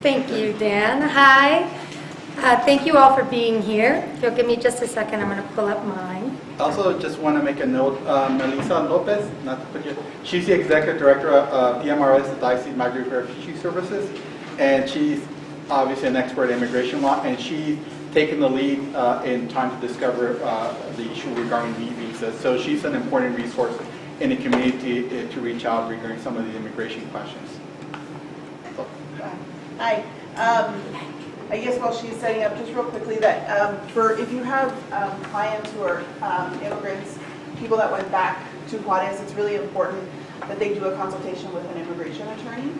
Thank you, Dan. Hi. Thank you all for being here. If you'll give me just a second, I'm going to pull up mine. Also, just want to make a note, Melissa Lopez, not to put you, she's the Executive Director of PMRS, the Diocese Migrant Refugee Services, and she's obviously an expert in immigration law, and she's taken the lead in trying to discover the issue regarding visas. So she's an important resource in the community to reach out regarding some of the immigration questions. So. Hi. I guess while she's setting up, just real quickly, that if you have clients who are immigrants, people that went back to Juarez, it's really important that they do a consultation with an immigration attorney.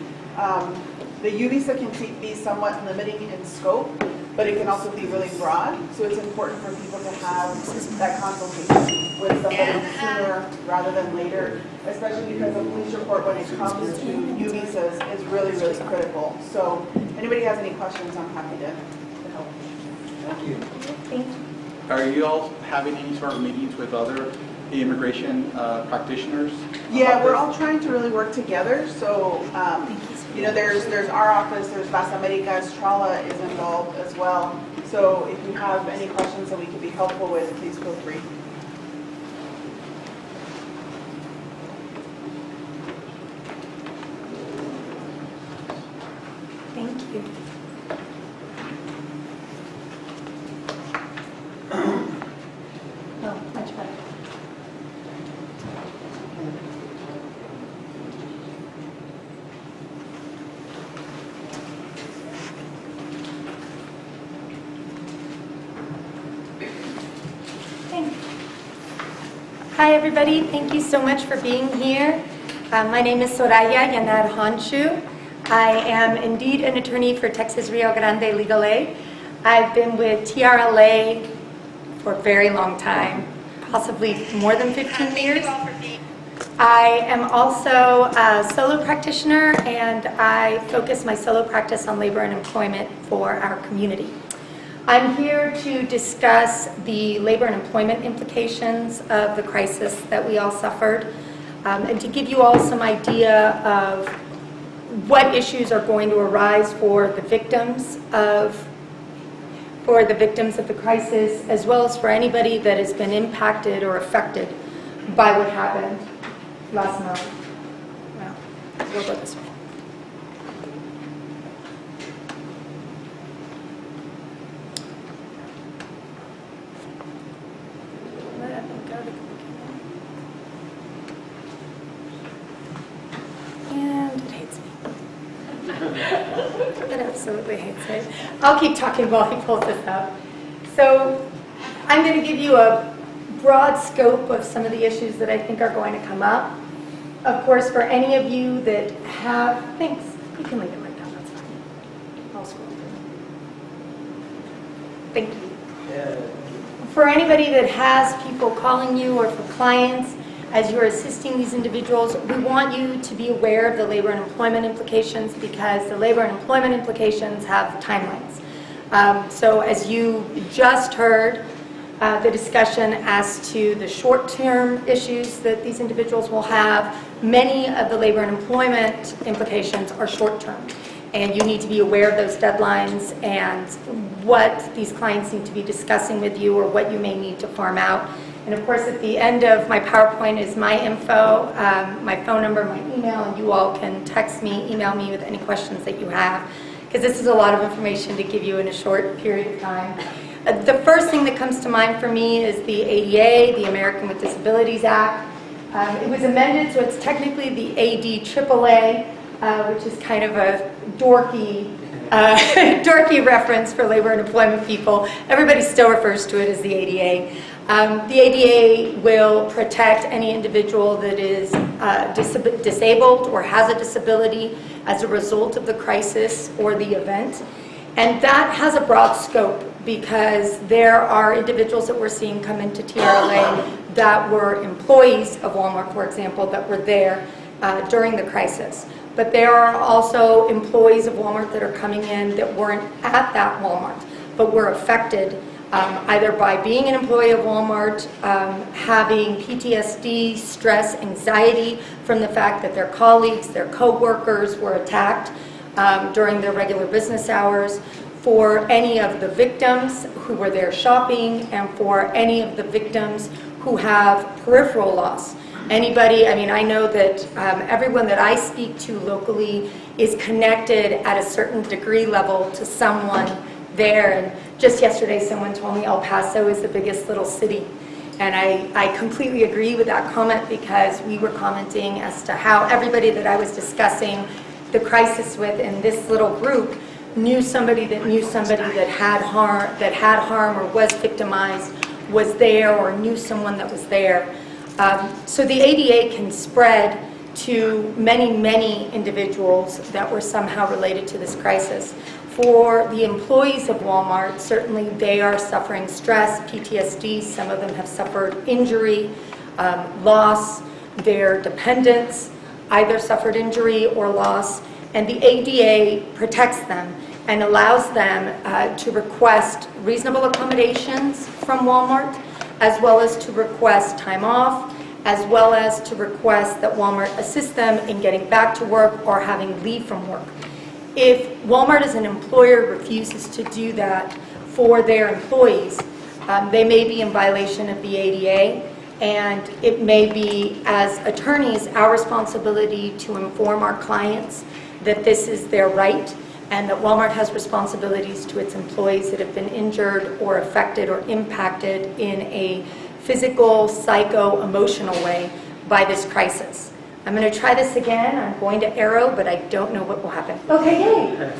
The U visa can be somewhat limiting in scope, but it can also be really broad. So it's important for people to have that consultation with somebody sooner rather than later, especially because a police report when it comes to U visas is really, really critical. So if anybody has any questions, I'm happy to help. Thank you. Thank you. Are you all having any sort of meetings with other immigration practitioners? Yeah, we're all trying to really work together. So, you know, there's our office, there's Las Americas, TRLA is involved as well. So if you have any questions that we can be helpful with, please feel free. Thank you. Oh, much better. Hi everybody, thank you so much for being here. My name is Soraya Yanar Hanshew. I am indeed an attorney for Texas Rio Grande Legal Aid. I've been with TRLA for a very long time, possibly more than 15 years. I am also a solo practitioner, and I focus my solo practice on labor and employment for our community. I'm here to discuss the labor and employment implications of the crisis that we all suffered, and to give you all some idea of what issues are going to arise for the victims of the crisis, as well as for anybody that has been impacted or affected by what happened last month. Well, we'll go this way. And it hates me. It absolutely hates me. I'll keep talking while he pulls this up. So I'm going to give you a broad scope of some of the issues that I think are going to come up. Of course, for any of you that have, thanks, you can leave it right down, that's fine. I'll scroll through. Thank you. For anybody that has people calling you, or for clients, as you're assisting these individuals, we want you to be aware of the labor and employment implications, because the labor and employment implications have timelines. So as you just heard, the discussion as to the short-term issues that these individuals will have, many of the labor and employment implications are short-term. And you need to be aware of those deadlines and what these clients need to be discussing with you, or what you may need to farm out. And of course, at the end of my PowerPoint is my info, my phone number, my email, and you all can text me, email me with any questions that you have, because this is a lot of information to give you in a short period of time. The first thing that comes to mind for me is the ADA, the American with Disabilities Act. It was amended, so it's technically the ADAA, which is kind of a dorky reference for labor and employment people. Everybody still refers to it as the ADA. The ADA will protect any individual that is disabled or has a disability as a result of the crisis or the event. And that has a broad scope, because there are individuals that we're seeing come into TRLA that were employees of Walmart, for example, that were there during the crisis. But there are also employees of Walmart that are coming in that weren't at that Walmart, but were affected either by being an employee of Walmart, having PTSD, stress, anxiety from the fact that their colleagues, their co-workers were attacked, during their regular business hours, for any of the victims who were there shopping, and for any of the victims who have peripheral loss. Anybody, I mean, I know that everyone that I speak to locally is connected at a certain degree level to someone there. And just yesterday, someone told me El Paso is the biggest little city. And I completely agree with that comment, because we were commenting as to how everybody that I was discussing the crisis with in this little group knew somebody that had harm or was victimized, was there, or knew someone that was there. So the ADA can spread to many, many individuals that were somehow related to this crisis. For the employees of Walmart, certainly they are suffering stress, PTSD. Some of them have suffered injury, loss. Their dependents either suffered injury or loss. And the ADA protects them and allows them to request reasonable accommodations from Walmart, as well as to request time off, as well as to request that Walmart assist them in getting back to work or having leave from work. If Walmart as an employer refuses to do that for their employees, they may be in violation of the ADA, and it may be, as attorneys, our responsibility to inform our clients that this is their right, and that Walmart has responsibilities to its employees that have been injured or affected or impacted in a physical, psycho, emotional way by this crisis. I'm going to try this again. I'm going to arrow, but I don't know what will happen. Okay, yay!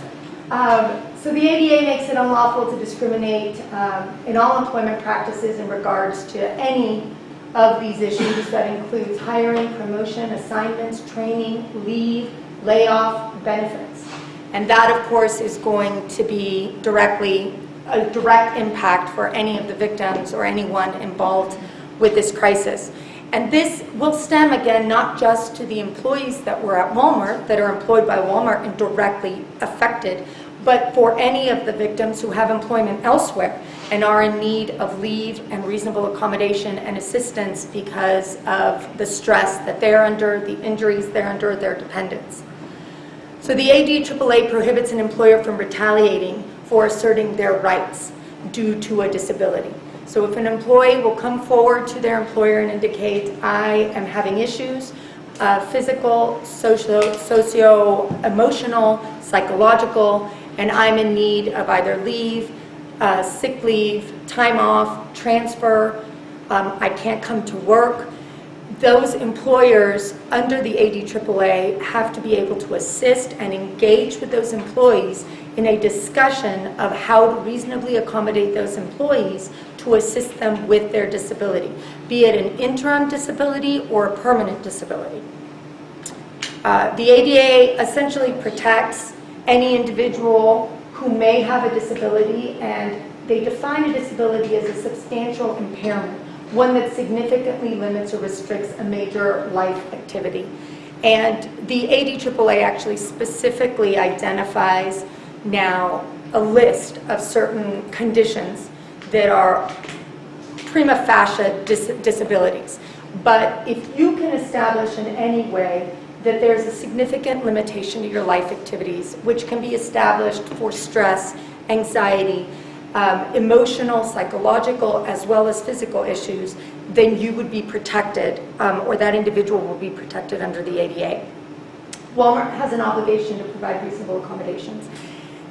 So the ADA makes it unlawful to discriminate in all employment practices in regards to any of these issues. That includes hiring, promotion, assignments, training, leave, layoff, benefits. And that, of course, is going to be a direct impact for any of the victims or anyone involved with this crisis. And this will stem, again, not just to the employees that were at Walmart, that are employed by Walmart and directly affected, but for any of the victims who have employment elsewhere and are in need of leave and reasonable accommodation and assistance because of the stress that they're under, the injuries they're under, their dependents. So the ADAAA prohibits an employer from retaliating for asserting their rights due to a disability. So if an employee will come forward to their employer and indicate, I am having issues, physical, socio-emotional, psychological, and I'm in need of either leave, sick leave, time off, transfer, I can't come to work, those employers under the ADAAA have to be able to assist and engage with those employees in a discussion of how to reasonably accommodate those employees to assist them with their disability, be it an interim disability or a permanent disability. The ADA essentially protects any individual who may have a disability, and they define a disability as a substantial impairment, one that significantly limits or restricts a major life activity. And the ADAAA actually specifically identifies now a list of certain conditions that are prima facie disabilities. But if you can establish in any way that there's a significant limitation to your life activities, which can be established for stress, anxiety, emotional, psychological, as well as physical issues, then you would be protected, or that individual will be protected under the ADA. Walmart has an obligation to provide reasonable accommodations.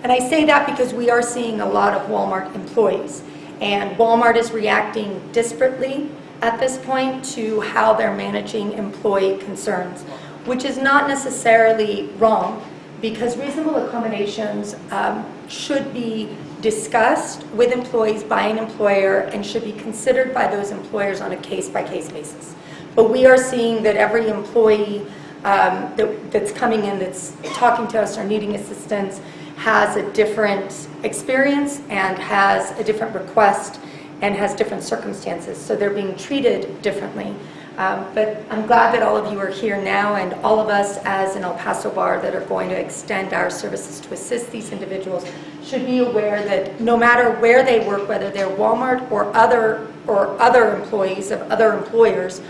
And I say that because we are seeing a lot of Walmart employees, and Walmart is reacting disparately at this point to how they're managing employee concerns, which is not necessarily wrong, because reasonable accommodations should be discussed with employees by an employer and should be considered by those employers on a case-by-case basis. But we are seeing that every employee that's coming in, that's talking to us or needing assistance, has a different experience and has a different request and has different circumstances. So they're being treated differently. But I'm glad that all of you are here now, and all of us as an El Paso bar that are going to extend our services to assist these individuals should be aware that no matter where they work, whether they're Walmart or other employees of other employers,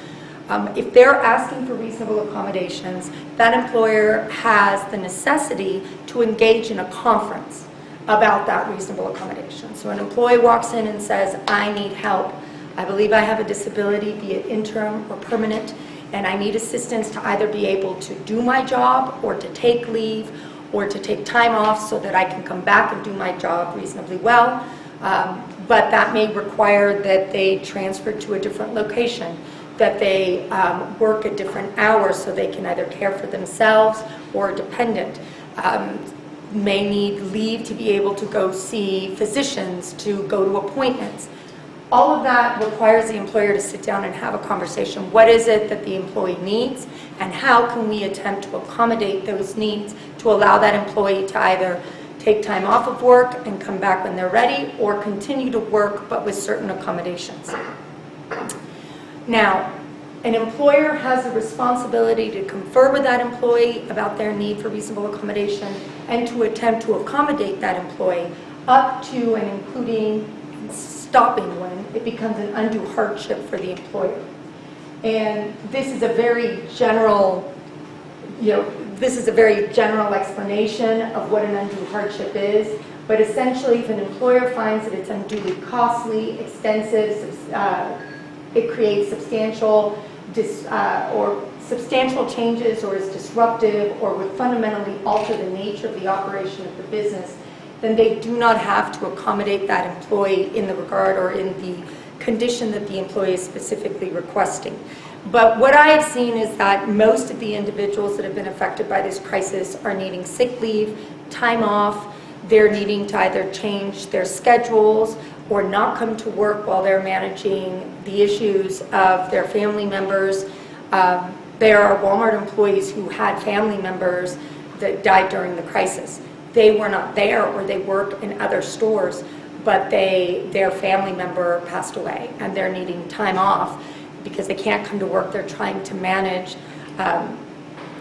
If they're asking for reasonable accommodations, that employer has the necessity to engage in a conference about that reasonable accommodation. So an employee walks in and says, I need help. I believe I have a disability, be it interim or permanent, and I need assistance to either be able to do my job or to take leave or to take time off so that I can come back and do my job reasonably well. But that may require that they transfer to a different location, that they work at different hours so they can either care for themselves or a dependent. May need leave to be able to go see physicians, to go to appointments. All of that requires the employer to sit down and have a conversation. What is it that the employee needs, and how can we attempt to accommodate those needs to allow that employee to either take time off of work and come back when they're ready, or continue to work but with certain accommodations. Now, an employer has a responsibility to confer with that employee about their need for reasonable accommodation and to attempt to accommodate that employee up to and including stopping when it becomes an undue hardship for the employer. And this is a very general, this is a very general explanation of what an undue hardship is. But essentially, if an employer finds that it's unduly costly, extensive, it creates substantial changes, or is disruptive, or would fundamentally alter the nature of the operation of the business, then they do not have to accommodate that employee in the regard or in the condition that the employee is specifically requesting. But what I have seen is that most of the individuals that have been affected by this crisis are needing sick leave, time off. They're needing to either change their schedules or not come to work while they're managing the issues of their family members. There are Walmart employees who had family members that died during the crisis. They were not there, or they work in other stores, but their family member passed away and they're needing time off because they can't come to work. They're trying to manage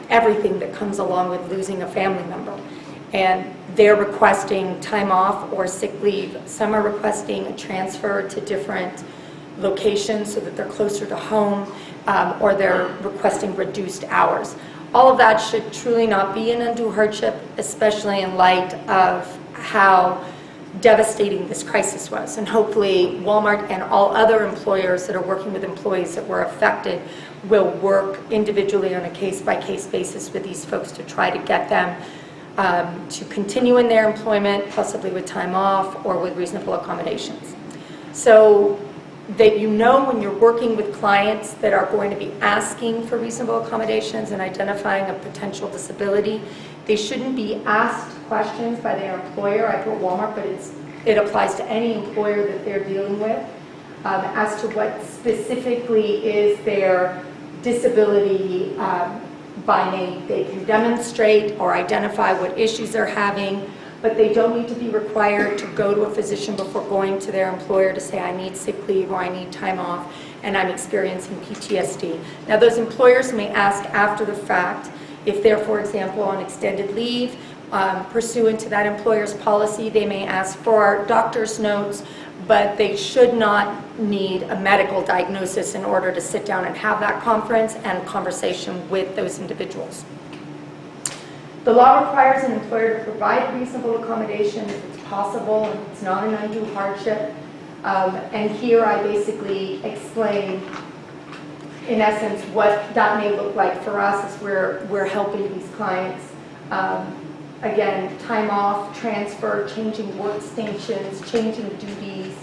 everything that comes along with losing a family member. And they're requesting time off or sick leave. Some are requesting a transfer to different locations so that they're closer to home, or they're requesting reduced hours. All of that should truly not be an undue hardship, especially in light of how devastating this crisis was. And hopefully Walmart and all other employers that are working with employees that were affected will work individually on a case-by-case basis with these folks to try to get them to continue in their employment, possibly with time off or with reasonable accommodations. So that when you're working with clients that are going to be asking for reasonable accommodations and identifying a potential disability, they shouldn't be asked questions by their employer. I put Walmart, but it applies to any employer that they're dealing with, as to what specifically is their disability by name. They can demonstrate or identify what issues they're having, but they don't need to be required to go to a physician before going to their employer to say, I need sick leave or I need time off and I'm experiencing PTSD. Now, those employers may ask after the fact if they're, for example, on extended leave, pursuant to that employer's policy, they may ask for doctor's notes, but they should not need a medical diagnosis in order to sit down and have that conference and conversation with those individuals. The law requires an employer to provide reasonable accommodation if it's possible and it's not an undue hardship. And here I basically explain, in essence, what that may look like for us as we're helping these clients. Again, time off, transfer, changing workstations, changing duties,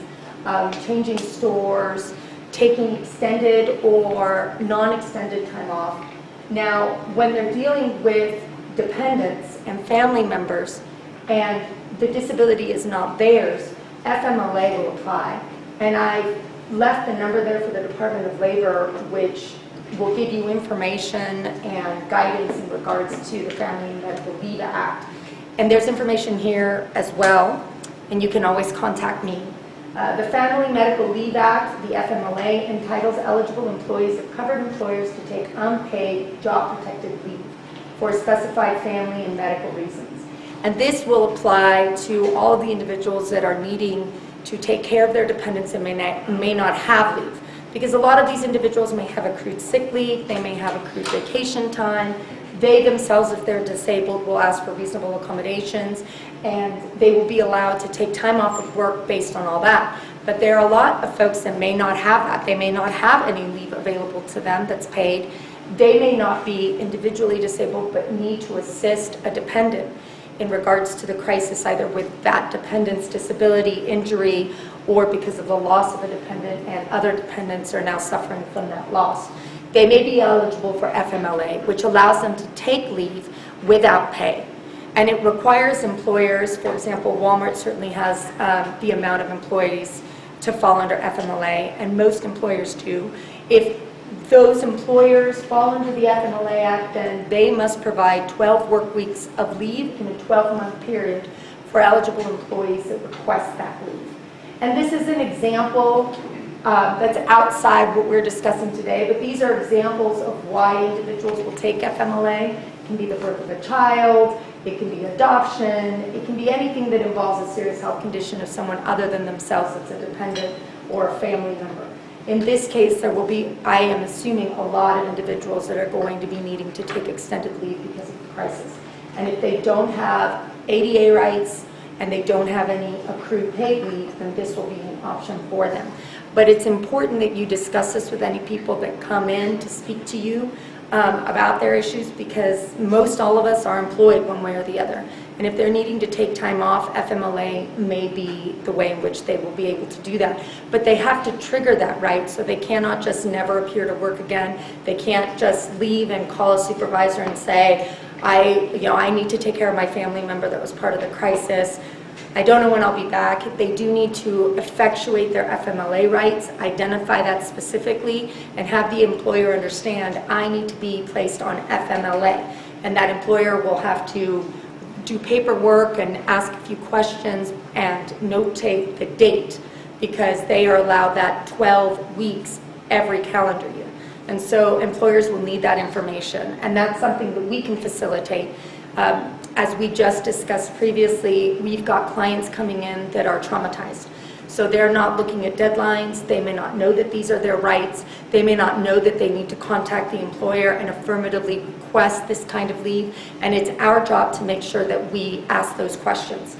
changing stores, taking extended or non-extended time off. Now, when they're dealing with dependents and family members and the disability is not theirs, FMLA will apply. And I left the number there for the Department of Labor, which will give you information and guidance in regards to the Family and Medical Leave Act. And there's information here as well, and you can always contact me. The Family Medical Leave Act, the FMLA, entitles eligible employees of covered employers to take unpaid job-protected leave for specified family and medical reasons. And this will apply to all of the individuals that are needing to take care of their dependents and may not have leave. Because a lot of these individuals may have accrued sick leave, they may have accrued vacation time. They themselves, if they're disabled, will ask for reasonable accommodations, and they will be allowed to take time off of work based on all that. But there are a lot of folks that may not have that. They may not have any leave available to them that's paid. They may not be individually disabled, but need to assist a dependent in regards to the crisis, either with that dependent's disability, injury, or because of the loss of a dependent, and other dependents are now suffering from that loss. They may be eligible for FMLA, which allows them to take leave without pay. And it requires employers, for example, Walmart certainly has the amount of employees to fall under FMLA, and most employers do. If those employers fall under the FMLA Act, then they must provide 12 work weeks of leave in a 12-month period for eligible employees that request that leave. And this is an example that's outside what we're discussing today, but these are examples of why individuals will take FMLA. It can be the birth of a child, it can be adoption, it can be anything that involves a serious health condition of someone other than themselves that's a dependent or a family member. In this case, there will be, I am assuming, a lot of individuals that are going to be needing to take extended leave because of the crisis. And if they don't have ADA rights and they don't have any accrued paid leave, then this will be an option for them. But it's important that you discuss this with any people that come in to speak to you about their issues, because most all of us are employed one way or the other. And if they're needing to take time off, FMLA may be the way in which they will be able to do that. But they have to trigger that right, so they cannot just never appear to work again. They can't just leave and call a supervisor and say, I need to take care of my family member that was part of the crisis. I don't know when I'll be back. They do need to effectuate their FMLA rights, identify that specifically, and have the employer understand, I need to be placed on FMLA. And that employer will have to do paperwork and ask a few questions and notate the date, because they are allowed that 12 weeks every calendar year. And so employers will need that information, and that's something that we can facilitate. As we just discussed previously, we've got clients coming in that are traumatized. So they're not looking at deadlines, they may not know that these are their rights, they may not know that they need to contact the employer and affirmatively request this kind of leave, and it's our job to make sure that we ask those questions.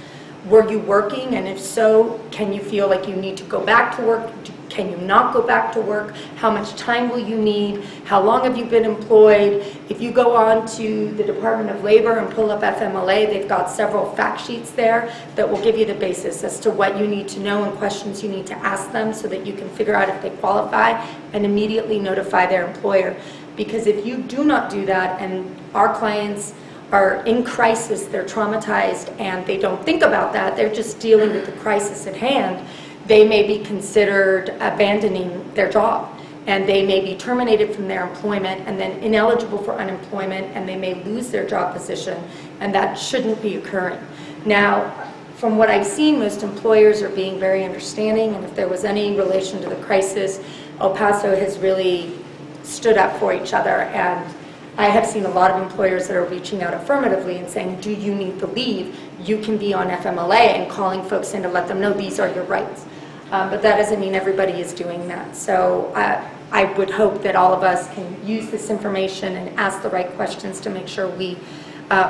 Were you working, and if so, can you feel like you need to go back to work? Can you not go back to work? How much time will you need? How long have you been employed? If you go on to the Department of Labor and pull up FMLA, they've got several fact sheets there that will give you the basis as to what you need to know and questions you need to ask them, so that you can figure out if they qualify and immediately notify their employer. Because if you do not do that, and our clients are in crisis, they're traumatized, and they don't think about that, they're just dealing with the crisis at hand, they may be considered abandoning their job, and they may be terminated from their employment and then ineligible for unemployment, and they may lose their job position, and that shouldn't be occurring. Now, from what I've seen, most employers are being very understanding, and if there was any relation to the crisis, El Paso has really stood up for each other, and I have seen a lot of employers that are reaching out affirmatively and saying, do you need the leave? You can be on FMLA, and calling folks in to let them know these are your rights. But that doesn't mean everybody is doing that. So I would hope that all of us can use this information and ask the right questions to make sure we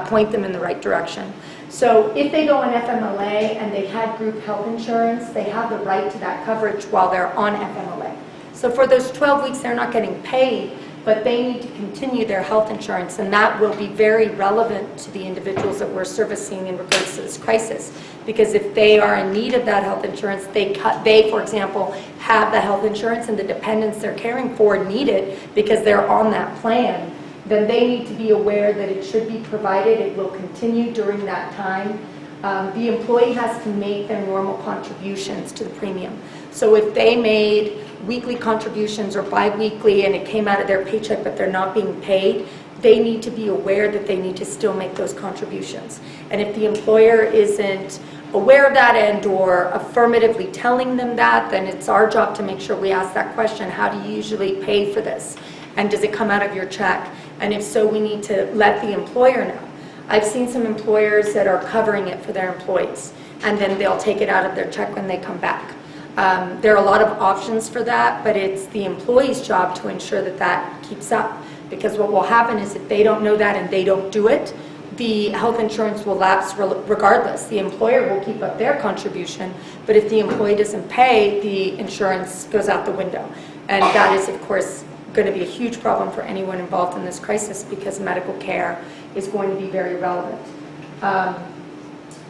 point them in the right direction. So if they go on FMLA and they had group health insurance, they have the right to that coverage while they're on FMLA. So for those 12 weeks, they're not getting paid, but they need to continue their health insurance, and that will be very relevant to the individuals that we're servicing in regards to this crisis. Because if they are in need of that health insurance, they, for example, have the health insurance and the dependents they're caring for need it because they're on that plan, then they need to be aware that it should be provided. It will continue during that time. The employee has to make their normal contributions to the premium. So if they made weekly contributions or bi-weekly and it came out of their paycheck but they're not being paid, they need to be aware that they need to still make those contributions. And if the employer isn't aware of that and or affirmatively telling them that, then it's our job to make sure we ask that question, how do you usually pay for this? And does it come out of your check? And if so, we need to let the employer know. I've seen some employers that are covering it for their employees, and then they'll take it out of their check when they come back. There are a lot of options for that, but it's the employee's job to ensure that that keeps up. Because what will happen is if they don't know that and they don't do it, the health insurance will lapse regardless. The employer will keep up their contribution, but if the employee doesn't pay, the insurance goes out the window. And that is, of course, going to be a huge problem for anyone involved in this crisis because medical care is going to be very relevant.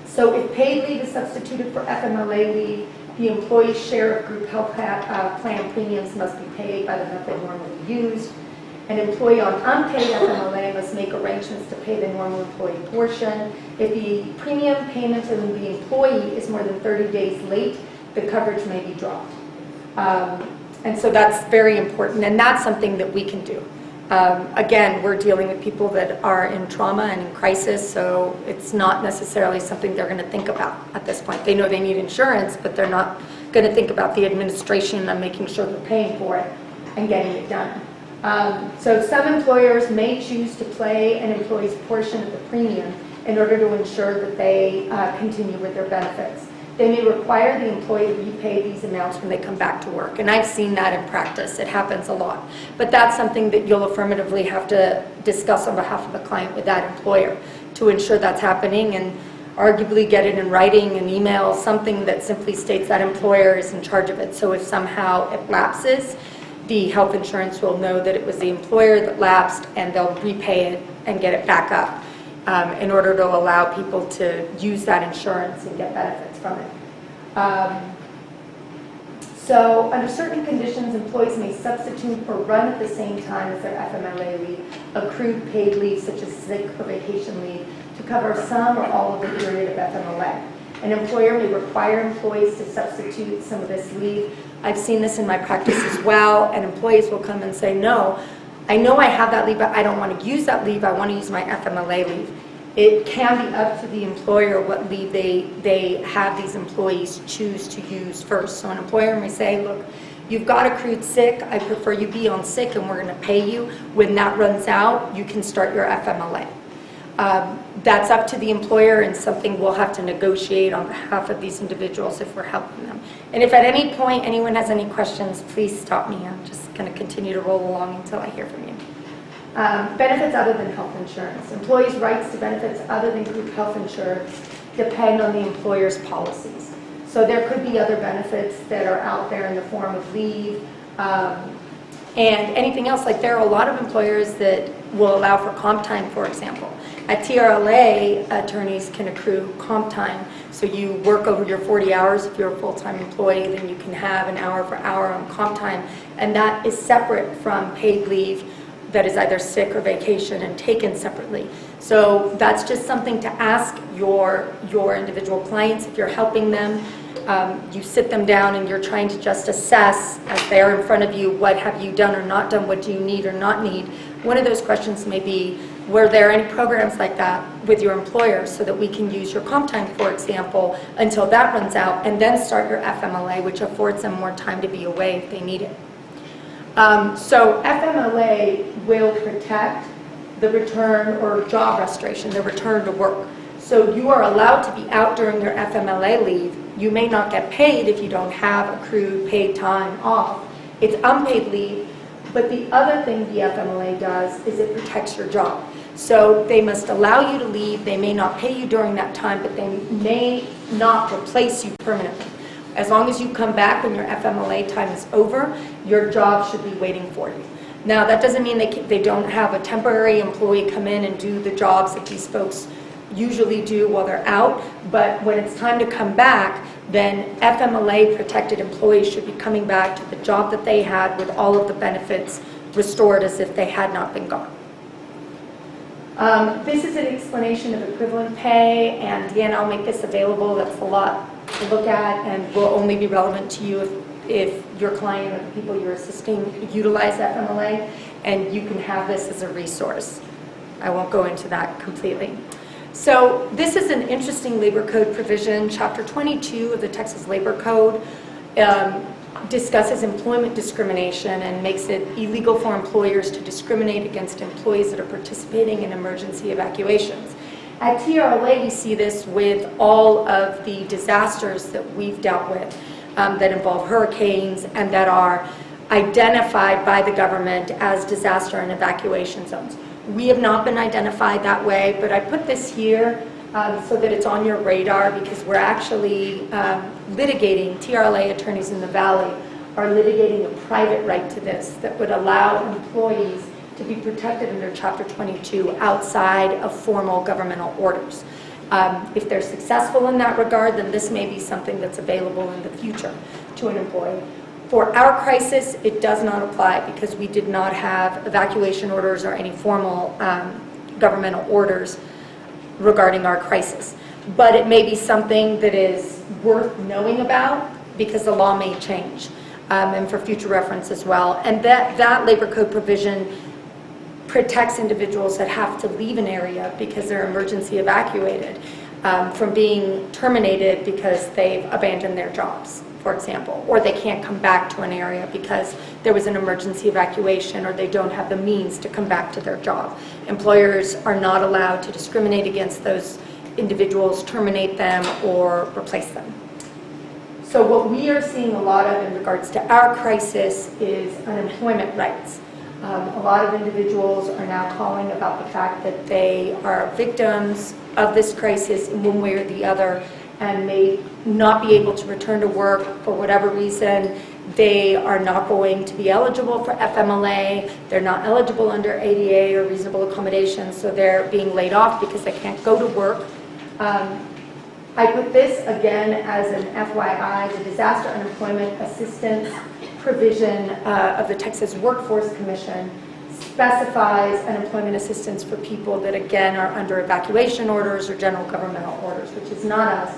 So if paid leave is substituted for FMLA leave, the employee's share of group health plan premiums must be paid by the method normally used. An employee on unpaid FMLA must make arrangements to pay the normal employee portion. If the premium payment to the employee is more than 30 days late, the coverage may be dropped. And so that's very important, and that's something that we can do. Again, we're dealing with people that are in trauma and in crisis, so it's not necessarily something they're going to think about at this point. They know they need insurance, but they're not going to think about the administration and making sure they're paying for it and getting it done. So some employers may choose to pay an employee's portion of the premium in order to ensure that they continue with their benefits. They may require the employee to repay these amounts when they come back to work. And I've seen that in practice. It happens a lot. But that's something that you'll affirmatively have to discuss on behalf of the client with that employer to ensure that's happening and arguably get it in writing, an email, something that simply states that employer is in charge of it. So if somehow it lapses, the health insurance will know that it was the employer that lapsed and they'll repay it and get it back up in order to allow people to use that insurance and get benefits from it. So under certain conditions, employees may substitute or run at the same time as their FMLA leave, accrued paid leave such as sick or vacation leave to cover some or all of the period of FMLA. An employer may require employees to substitute some of this leave. I've seen this in my practice as well, and employees will come and say, no, I know I have that leave, but I don't want to use that leave. I want to use my FMLA leave. It can be up to the employer what leave they have these employees choose to use first. So an employer may say, look, you've got accrued sick. I prefer you be on sick and we're going to pay you. When that runs out, you can start your FMLA. That's up to the employer and something we'll have to negotiate on behalf of these individuals if we're helping them. And if at any point anyone has any questions, please stop me. I'm just going to continue to roll along until I hear from you. Benefits other than health insurance. Employees' rights to benefits other than group health insurance depend on the employer's policies. So there could be other benefits that are out there in the form of leave and anything else. Like there are a lot of employers that will allow for comp time, for example. At TRLA, attorneys can accrue comp time. So you work over your 40 hours. If you're a full-time employee, then you can have an hour for hour on comp time. And that is separate from paid leave that is either sick or vacation and taken separately. So that's just something to ask your individual clients. If you're helping them, you sit them down and you're trying to just assess as they're in front of you, what have you done or not done, what do you need or not need. One of those questions may be, were there any programs like that with your employer so that we can use your comp time, for example, until that runs out and then start your FMLA, which affords them more time to be away if they need it. So FMLA will protect the return or job restoration, the return to work. So you are allowed to be out during your FMLA leave. You may not get paid if you don't have accrued paid time off. It's unpaid leave, but the other thing the FMLA does is it protects your job. So they must allow you to leave. They may not pay you during that time, but they may not replace you permanently. As long as you come back when your FMLA time is over, your job should be waiting for you. Now, that doesn't mean they don't have a temporary employee come in and do the jobs that these folks usually do while they're out, but when it's time to come back, then FMLA protected employees should be coming back to the job that they had with all of the benefits restored as if they had not been gone. This is an explanation of equivalent pay, and again, I'll make this available. That's a lot to look at and will only be relevant to you if your client or the people you're assisting utilize FMLA, and you can have this as a resource. I won't go into that completely. So this is an interesting labor code provision. Chapter 22 of the Texas Labor Code discusses employment discrimination and makes it illegal for employers to discriminate against employees that are participating in emergency evacuations. At TRLA, we see this with all of the disasters that we've dealt with. that involve hurricanes and that are identified by the government as disaster and evacuation zones. We have not been identified that way, but I put this here so that it's on your radar, because we're actually litigating, TRLA attorneys in the Valley are litigating a private right to this that would allow employees to be protected under Chapter 22 outside of formal governmental orders. If they're successful in that regard, then this may be something that's available in the future to an employee. For our crisis, it does not apply because we did not have evacuation orders or any formal governmental orders regarding our crisis. But it may be something that is worth knowing about because the law may change, and for future reference as well. And that labor code provision protects individuals that have to leave an area because they're emergency evacuated from being terminated because they've abandoned their jobs, for example, or they can't come back to an area because there was an emergency evacuation or they don't have the means to come back to their job. Employers are not allowed to discriminate against those individuals, terminate them, or replace them. So what we are seeing a lot of in regards to our crisis is unemployment rights. A lot of individuals are now calling about the fact that they are victims of this crisis in one way or the other and may not be able to return to work for whatever reason. They are not going to be eligible for FMLA. They're not eligible under ADA or reasonable accommodations, so they're being laid off because they can't go to work. I put this again as an FYI, the Disaster Unemployment Assistance provision of the Texas Workforce Commission specifies unemployment assistance for people that again are under evacuation orders or general governmental orders, which is not us.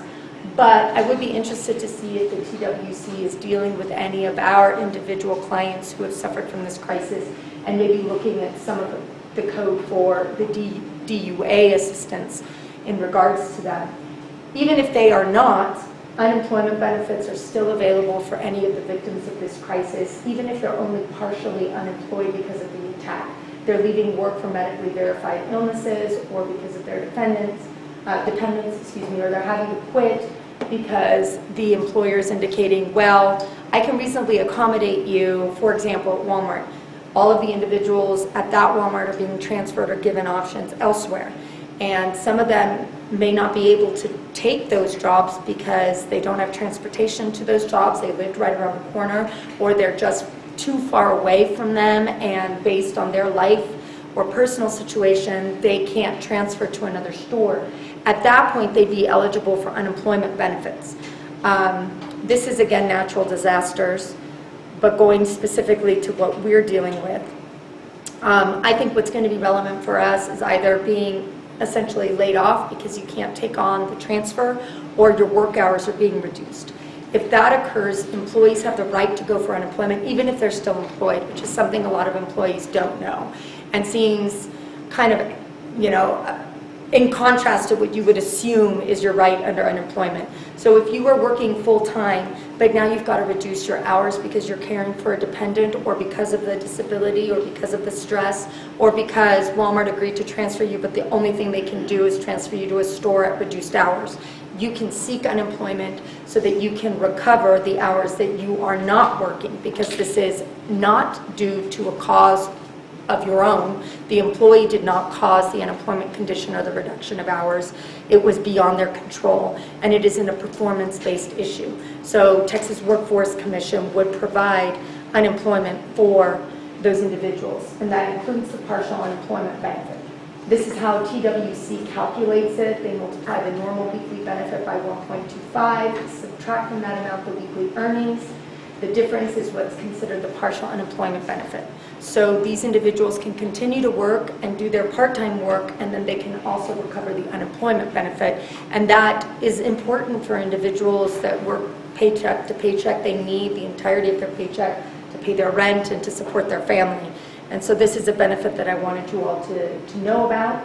But I would be interested to see if the TWC is dealing with any of our individual clients who have suffered from this crisis and maybe looking at some of the code for the DUA assistance in regards to that. Even if they are not, unemployment benefits are still available for any of the victims of this crisis, even if they're only partially unemployed because of the attack. They're leaving work for medically verified illnesses or because of their dependents, or they're having to quit because the employer is indicating, well, I can reasonably accommodate you, for example, at Walmart. All of the individuals at that Walmart are being transferred or given options elsewhere. And some of them may not be able to take those jobs because they don't have transportation to those jobs, they lived right around the corner, or they're just too far away from them, and based on their life or personal situation, they can't transfer to another store. At that point, they'd be eligible for unemployment benefits. This is, again, natural disasters, but going specifically to what we're dealing with. I think what's going to be relevant for us is either being essentially laid off because you can't take on the transfer, or your work hours are being reduced. If that occurs, employees have the right to go for unemployment, even if they're still employed, which is something a lot of employees don't know, and seems kind of, in contrast to what you would assume is your right under unemployment. So if you are working full-time, but now you've got to reduce your hours because you're caring for a dependent, or because of the disability, or because of the stress, or because Walmart agreed to transfer you, but the only thing they can do is transfer you to a store at reduced hours, you can seek unemployment so that you can recover the hours that you are not working, because this is not due to a cause of your own. The employee did not cause the unemployment condition or the reduction of hours. It was beyond their control, and it isn't a performance-based issue. So Texas Workforce Commission would provide unemployment for those individuals, and that includes the partial unemployment benefit. This is how TWC calculates it. They multiply the normal weekly benefit by 1.25, subtract from that amount the weekly earnings. The difference is what's considered the partial unemployment benefit. So these individuals can continue to work and do their part-time work, and then they can also recover the unemployment benefit. And that is important for individuals that work paycheck to paycheck. They need the entirety of their paycheck to pay their rent and to support their family. And so this is a benefit that I wanted you all to know about.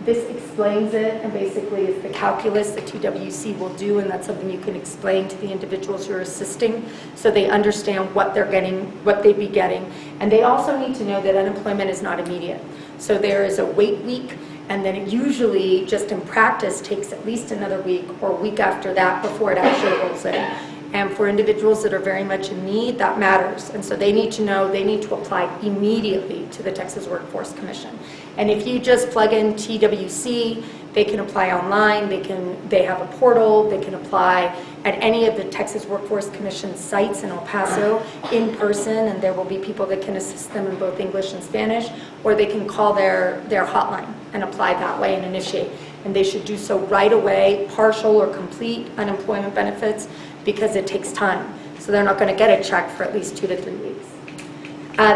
This explains it, and basically is the calculus that TWC will do, and that's something you can explain to the individuals you're assisting so they understand what they're getting, what they'd be getting. And they also need to know that unemployment is not immediate. So there is a wait week, and then it usually, just in practice, takes at least another week or a week after that before it actually rolls in. And for individuals that are very much in need, that matters. And so they need to know they need to apply immediately to the Texas Workforce Commission. And if you just plug in TWC, they can apply online, they have a portal, they can apply at any of the Texas Workforce Commission sites in El Paso in person, and there will be people that can assist them in both English and Spanish, or they can call their hotline and apply that way and initiate. And they should do so right away, partial or complete unemployment benefits, because it takes time. So they're not going to get a check for at least 2 to 3 weeks.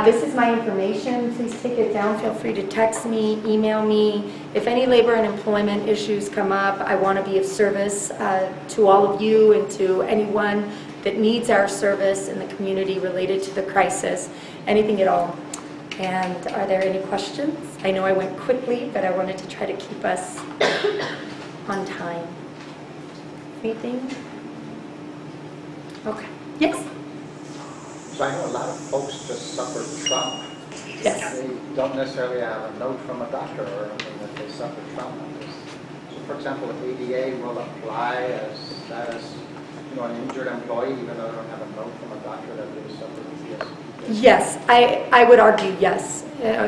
This is my information. Please take it down. Feel free to text me, email me. If any labor and employment issues come up, I want to be of service to all of you and to anyone that needs our service in the community related to the crisis, anything at all. And are there any questions? I know I went quickly, but I wanted to try to keep us on time. Anything? Okay. Yes? So I know a lot of folks just suffer trauma. Yes. They don't necessarily have a note from a doctor or anything that they suffer trauma. So for example, if ADA will apply as an injured employee, even though they don't have a note from a doctor that they suffer PTSD. Yes, I would argue yes.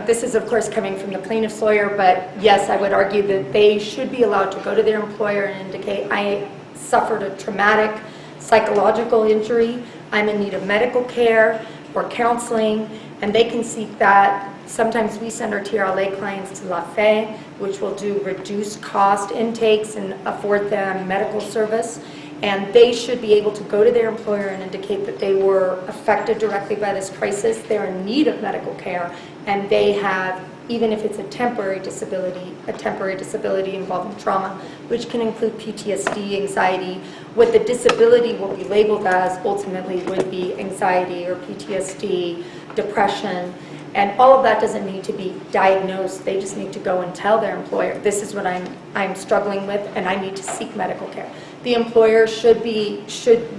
This is, of course, coming from the plaintiff's lawyer, but yes, I would argue that they should be allowed to go to their employer and indicate, I suffered a traumatic psychological injury, I'm in need of medical care or counseling, and they can seek that. Sometimes we send our TRLA clients to La Fe, which will do reduced cost intakes and afford them medical service. And they should be able to go to their employer and indicate that they were affected directly by this crisis, they're in need of medical care, and they have, even if it's a temporary disability involving trauma, which can include PTSD, anxiety. What the disability will be labeled as ultimately would be anxiety or PTSD, depression, and all of that doesn't need to be diagnosed. They just need to go and tell their employer, this is what I'm struggling with, and I need to seek medical care. The employer should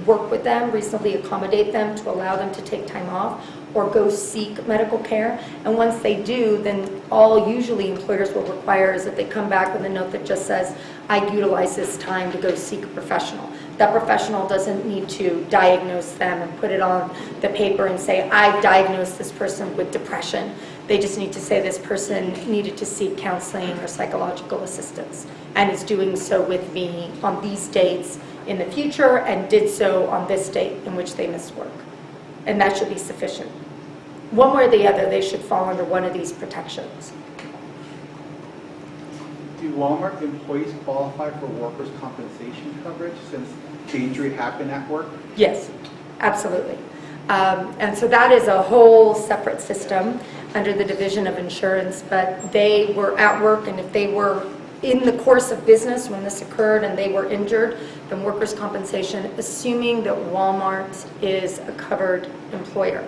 work with them, reasonably accommodate them to allow them to take time off or go seek medical care. And once they do, then all usually employers will require is that they come back with a note that just says, I utilize this time to go seek a professional. That professional doesn't need to diagnose them and put it on the paper and say, I diagnosed this person with depression. They just need to say this person needed to seek counseling or psychological assistance and is doing so with me on these dates in the future and did so on this date in which they missed work. And that should be sufficient. One way or the other, they should fall under one of these protections. Do Walmart employees qualify for workers' compensation coverage since the injury happened at work? Yes, absolutely. And so that is a whole separate system under the Division of Insurance, but they were at work, and if they were in the course of business when this occurred and they were injured, then workers' compensation, assuming that Walmart is a covered employer.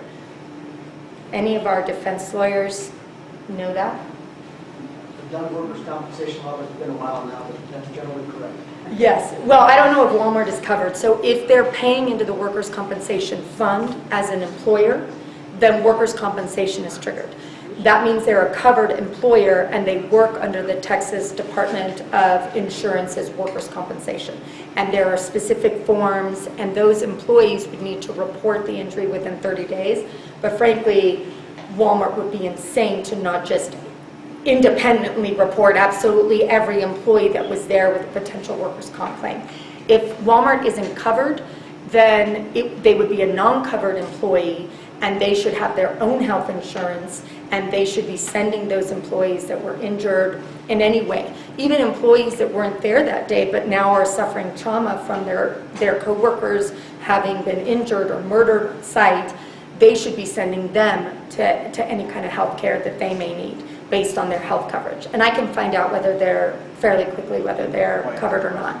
Any of our defense lawyers know that? I've done workers' compensation law, but it's been a while now, but that's generally correct. Yes. Well, I don't know if Walmart is covered. So if they're paying into the workers' compensation fund as an employer, then workers' compensation is triggered. That means they're a covered employer and they work under the Texas Department of Insurance's workers' compensation. And there are specific forms, and those employees would need to report the injury within 30 days. But frankly, Walmart would be insane to not just independently report absolutely every employee that was there with a potential workers' comp claim. If Walmart isn't covered, then they would be a non-covered employee, and they should have their own health insurance, and they should be sending those employees that were injured in any way. Even employees that weren't there that day but now are suffering trauma from their co-workers having been injured or murdered on site, they should be sending them to any kind of health care that they may need based on their health coverage. And I can find out whether they're, fairly quickly, whether they're covered or not.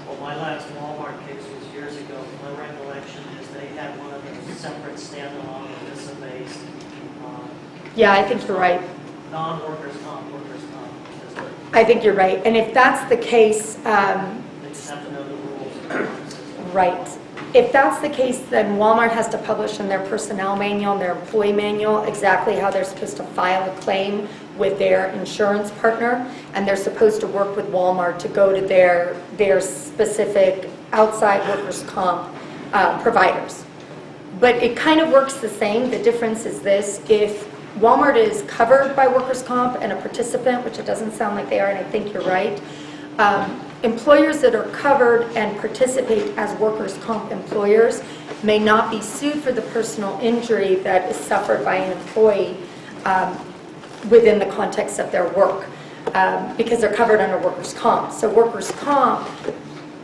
Well, my last Walmart case was years ago. My recollection is they had one of those separate standalone ERISA-based Yeah, I think you're right. non-workers' comp system. I think you're right. And if that's the case, They just have to know the rules of the system. right. If that's the case, then Walmart has to publish in their personnel manual and their employee manual exactly how they're supposed to file a claim with their insurance partner, and they're supposed to work with Walmart to go to their specific outside workers' comp providers. But it kind of works the same. The difference is this: if Walmart is covered by workers' comp and a participant, which it doesn't sound like they are, and I think you're right, employers that are covered and participate as workers' comp employers may not be sued for the personal injury that is suffered by an employee within the context of their work, because they're covered under workers' comp. So workers' comp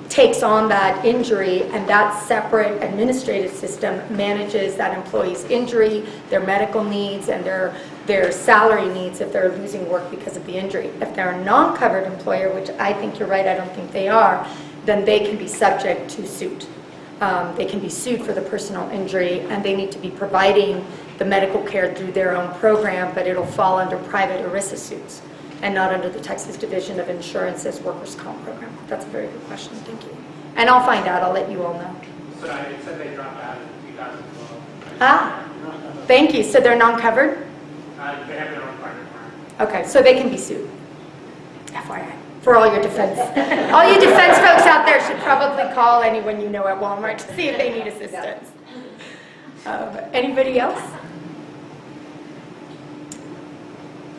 takes on that injury, and that separate administrative system manages that employee's injury, their medical needs, and their salary needs if they're losing work because of the injury. If they're a non-covered employer, which I think you're right, I don't think they are, then they can be subject to suit. They can be sued for the personal injury, and they need to be providing the medical care through their own program, but it'll fall under private ERISA suits and not under the Texas Division of Insurance's workers' comp program. That's a very good question, thank you. And I'll find out, I'll let you all know. So it said they dropped out in 2012. Ah, thank you, so they're non-covered? They have their own fire department. Okay, so they can be sued. FYI, for all your defense. All you defense folks out there should probably call anyone you know at Walmart to see if they need assistance. Anybody else?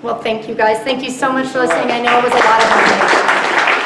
Well, thank you guys. Thank you so much for listening. I know it was a lot of information.